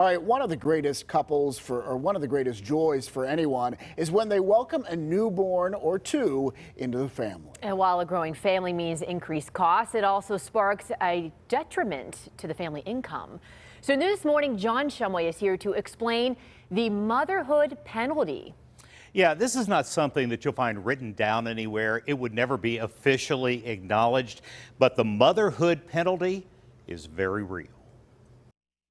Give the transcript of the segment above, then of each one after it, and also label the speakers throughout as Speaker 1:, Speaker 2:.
Speaker 1: All right, one of the greatest one of the greatest joys for anyone is when they welcome a newborn or two into the family.
Speaker 2: And while a growing family means increased costs, it also sparks a detriment to the family income. So this morning, John Shumway is here to explain the motherhood penalty.
Speaker 3: Yeah, this is not something that you'll find written down anywhere. It would never be officially acknowledged, but the motherhood penalty is very real.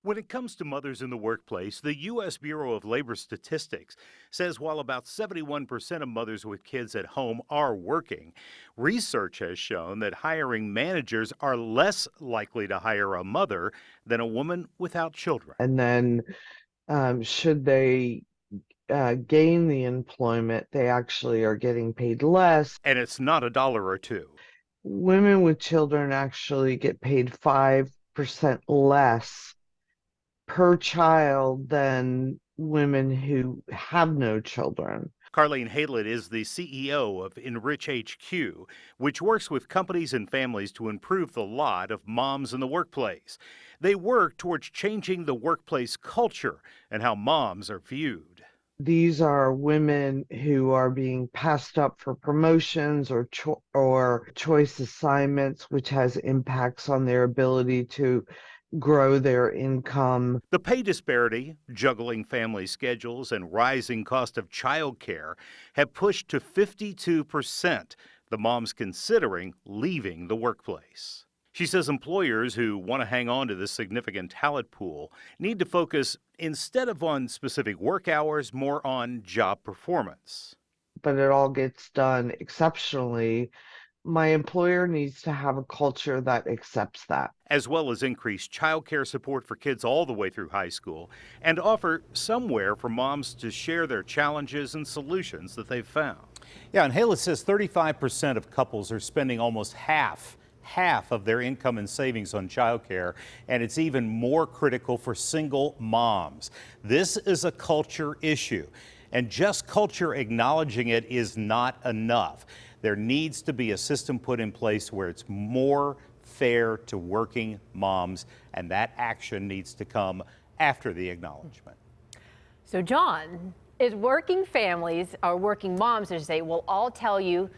Speaker 3: When it comes to mothers in the workplace, the U.S. Bureau of Labor Statistics says while about 71% of mothers with kids at home are working, research has shown that hiring managers are less likely to hire a mother than a woman without children.
Speaker 4: And then should they gain the employment, they actually are getting paid less.
Speaker 3: And it's not a dollar or two.
Speaker 4: Women with children actually get paid 5% less per child than women who have no children.
Speaker 3: Carlene Haylett is the CEO of Enrich HQ, which works with companies and families to improve the lot of moms in the workplace. They work towards changing the workplace culture and how moms are viewed.
Speaker 4: These are women who are being passed up for promotions or choice assignments, which has impacts on their ability to grow their income.
Speaker 3: The pay disparity, juggling family schedules, and rising cost of childcare have pushed to 52% the moms considering leaving the workplace. She says employers who want to hang on to this significant talent pool need to focus, instead of on specific work hours, more on job performance.
Speaker 4: But it all gets done exceptionally. My employer needs to have a culture that accepts that.
Speaker 3: As well as increase childcare support for kids all the way through high school and offer somewhere for moms to share their challenges and solutions that they've found. Yeah, and Haylett says 35% of couples are spending almost half of their income and savings on childcare, and it's even more critical for single moms. This is a culture issue, and just culture acknowledging it is not enough. There needs to be a system put in place where it's more fair to working moms, and that action needs to come after the acknowledgement.
Speaker 2: So John, is working families or working moms to say, well, I'll tell you,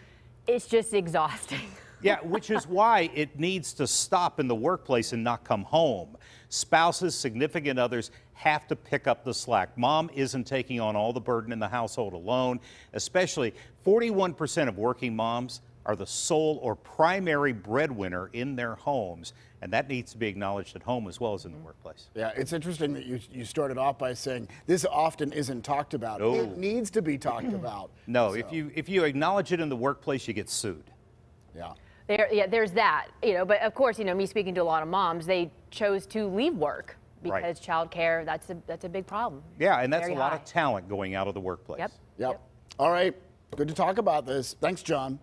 Speaker 2: it's just exhausting.
Speaker 3: Yeah, which is why it needs to stop in the workplace and not come home. Spouses, significant others have to pick up the slack. Mom isn't taking on all the burden in the household alone, especially 41% of working moms are the sole or primary breadwinner in their homes, and that needs to be acknowledged at home as well as in the workplace.
Speaker 1: Yeah, it's interesting that you started off by saying this often isn't talked about.
Speaker 3: No.
Speaker 1: It needs to be talked about.
Speaker 3: No,
Speaker 1: So,
Speaker 3: if you acknowledge it in the workplace, you get sued.
Speaker 1: yeah.
Speaker 2: There's that, but of course, me speaking to a lot of moms, they chose to leave work because
Speaker 3: Right.
Speaker 2: childcare, that's a big problem.
Speaker 3: Yeah, and that's
Speaker 2: Very
Speaker 3: a lot
Speaker 2: high.
Speaker 3: of talent going out of the workplace.
Speaker 2: Yep.
Speaker 1: Yep. All right. Good to talk about this. Thanks, John.